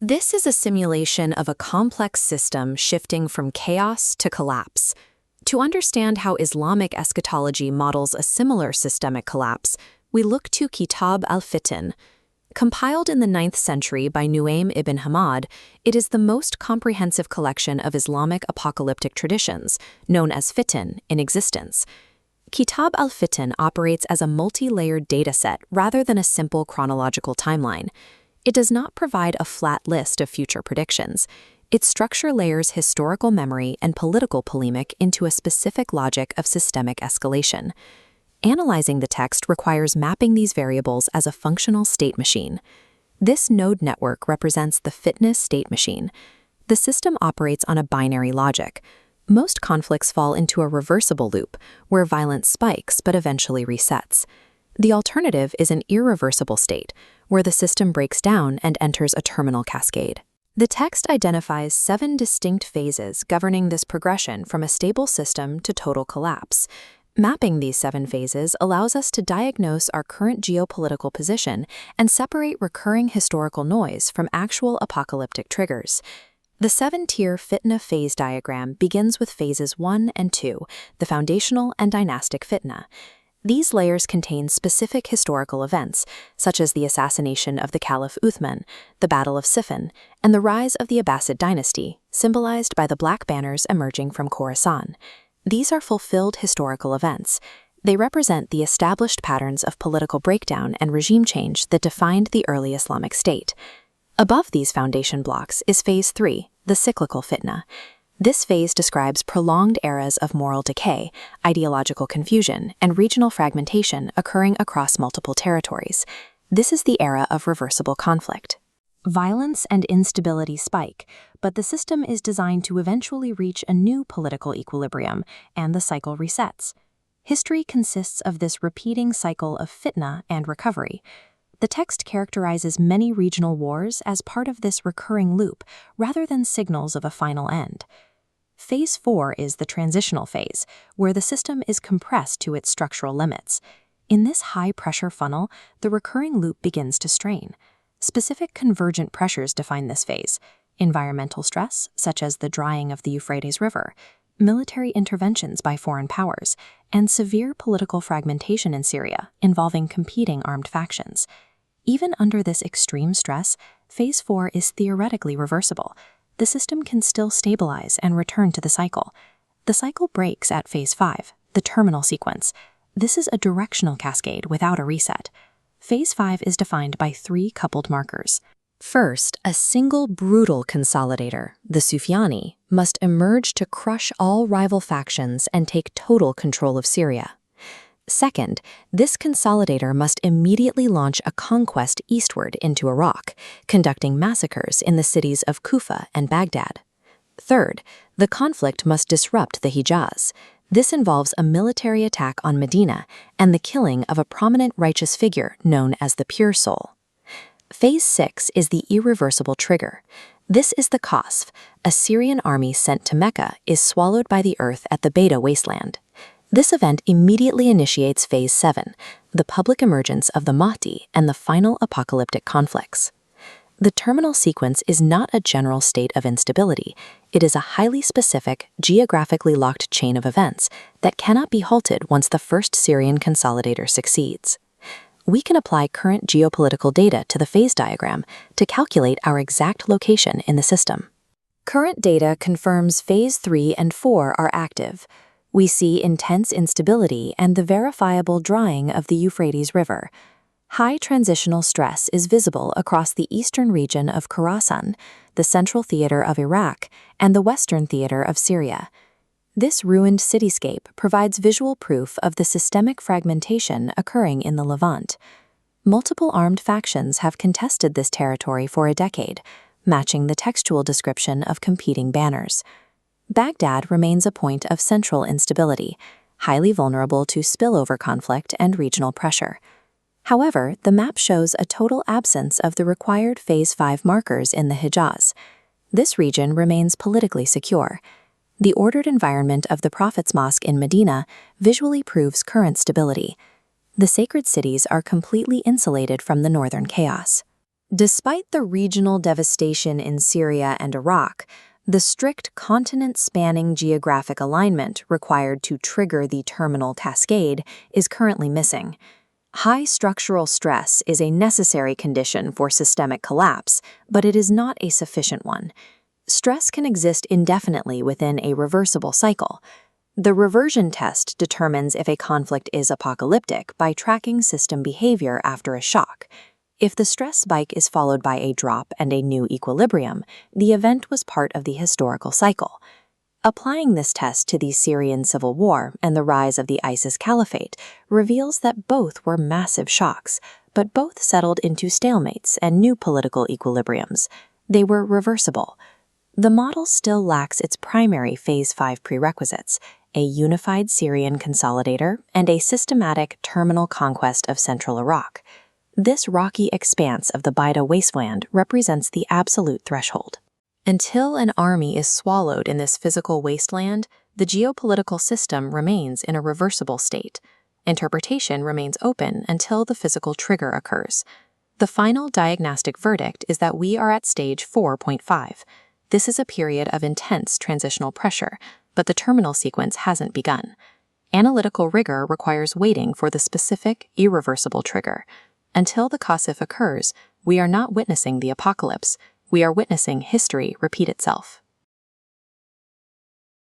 This is a simulation of a complex system shifting from chaos to collapse. To understand how Islamic eschatology models a similar systemic collapse, we look to Kitab al-Fitan. Compiled in the 9th century by Nuaym ibn Hamad, it is the most comprehensive collection of Islamic apocalyptic traditions, known as Fitan, in existence. Kitab al-Fitan operates as a multi-layered dataset rather than a simple chronological timeline. It does not provide a flat list of future predictions. Its structure layers historical memory and political polemic into a specific logic of systemic escalation. Analyzing the text requires mapping these variables as a functional state machine. This node network represents the Fitna state machine. The system operates on a binary logic. Most conflicts fall into a reversible loop, where violence spikes but eventually resets. The alternative is an irreversible state, where the system breaks down and enters a terminal cascade. The text identifies 7 distinct phases governing this progression from a stable system to total collapse. Mapping these 7 phases allows us to diagnose our current geopolitical position and separate recurring historical noise from actual apocalyptic triggers. The 7-tier Fitna phase diagram begins with phases 1 and 2, the foundational and dynastic Fitna. These layers contain specific historical events, such as the assassination of the Caliph Uthman, the Battle of Siffin, and the rise of the Abbasid dynasty, symbolized by the black banners emerging from Khorasan. These are fulfilled historical events. They represent the established patterns of political breakdown and regime change that defined the early Islamic state. Above these foundation blocks is Phase 3, the cyclical Fitna. This phase describes prolonged eras of moral decay, ideological confusion, and regional fragmentation occurring across multiple territories. This is the era of reversible conflict. Violence and instability spike, but the system is designed to eventually reach a new political equilibrium, and the cycle resets. History consists of this repeating cycle of fitna and recovery. The text characterizes many regional wars as part of this recurring loop, rather than signals of a final end. Phase 4 is the transitional phase, where the system is compressed to its structural limits. In this high-pressure funnel, the recurring loop begins to strain. Specific convergent pressures define this phase: environmental stress, such as the drying of the Euphrates River, military interventions by foreign powers, and severe political fragmentation in Syria involving competing armed factions. Even under this extreme stress, Phase 4 is theoretically reversible. The system can still stabilize and return to the cycle. The cycle breaks at Phase 5, the terminal sequence. This is a directional cascade without a reset. Phase 5 is defined by 3 coupled markers. First, a single brutal consolidator, the Sufyani, must emerge to crush all rival factions and take total control of Syria. Second, this consolidator must immediately launch a conquest eastward into Iraq, conducting massacres in the cities of Kufa and Baghdad. Third, the conflict must disrupt the Hijaz. This involves a military attack on Medina and the killing of a prominent righteous figure known as the Pure Soul. Phase 6 is the irreversible trigger. This is the Qasf. A Syrian army sent to Mecca is swallowed by the earth at the Beta wasteland. This event immediately initiates Phase 7, the public emergence of the Mahdi and the final apocalyptic conflicts. The terminal sequence is not a general state of instability. It is a highly specific, geographically locked chain of events that cannot be halted once the first Syrian consolidator succeeds. We can apply current geopolitical data to the phase diagram to calculate our exact location in the system. Current data confirms Phase 3 and 4 are active. We see intense instability and the verifiable drying of the Euphrates River. High transitional stress is visible across the eastern region of Khorasan, the central theater of Iraq, and the western theater of Syria. This ruined cityscape provides visual proof of the systemic fragmentation occurring in the Levant. Multiple armed factions have contested this territory for a decade, matching the textual description of competing banners. Baghdad remains a point of central instability, highly vulnerable to spillover conflict and regional pressure. However, the map shows a total absence of the required Phase 5 markers in the Hijaz. This region remains politically secure. The ordered environment of the Prophet's Mosque in Medina visually proves current stability. The sacred cities are completely insulated from the northern chaos. Despite the regional devastation in Syria and Iraq, the strict continent-spanning geographic alignment required to trigger the terminal cascade is currently missing. High structural stress is a necessary condition for systemic collapse, but it is not a sufficient one. Stress can exist indefinitely within a reversible cycle. The reversion test determines if a conflict is apocalyptic by tracking system behavior after a shock. If the stress spike is followed by a drop and a new equilibrium, the event was part of the historical cycle. Applying this test to the Syrian civil war and the rise of the ISIS caliphate reveals that both were massive shocks, but both settled into stalemates and new political equilibriums. They were reversible. The model still lacks its primary Phase 5 prerequisites, a unified Syrian consolidator and a systematic terminal conquest of central Iraq. This rocky expanse of the Baida wasteland represents the absolute threshold. Until an army is swallowed in this physical wasteland, the geopolitical system remains in a reversible state. Interpretation remains open until the physical trigger occurs. The final diagnostic verdict is that we are at stage 4.5. This is a period of intense transitional pressure, but the terminal sequence hasn't begun. Analytical rigor requires waiting for the specific, irreversible trigger. Until the Qasif occurs, we are not witnessing the apocalypse. We are witnessing history repeat itself.